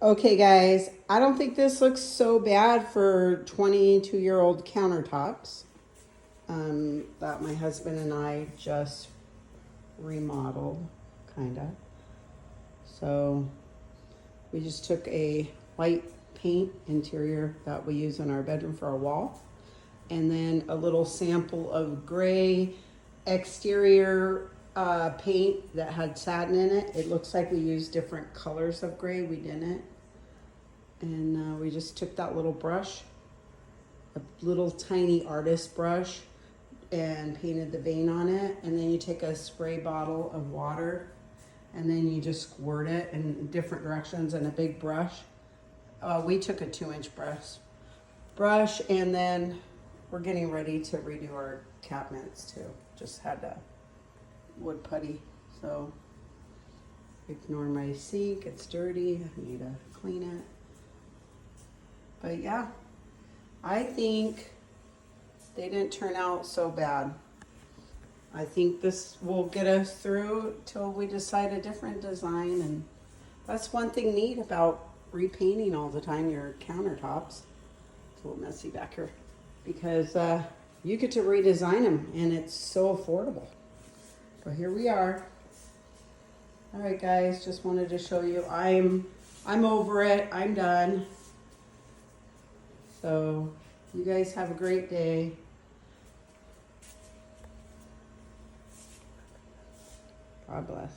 Okay, guys, I don't think this looks so bad for 22-year-old countertops that my husband and I just remodeled, kind of. So we just took a white paint interior that we use in our bedroom for our wall, and then a little sample of gray exterior paint that had satin in it. It looks like we used different colors of gray. We didn't. And we just took that little brush, a little tiny artist brush, and painted the vein on it. And then you take a spray bottle of water and then you just squirt it in different directions in a big brush. We took a 2-inch brush, and then we're getting ready to redo our cabinets too. Just had a wood putty, so ignore my sink, it's dirty, I need to clean it. But yeah, I think they didn't turn out so bad. I think this will get us through till we decide a different design. And that's one thing neat about repainting all the time your countertops. It's a little messy back here because you get to redesign them and it's so affordable. But here we are. All right, guys, just wanted to show you I'm over it. I'm done. So you guys have a great day. God bless.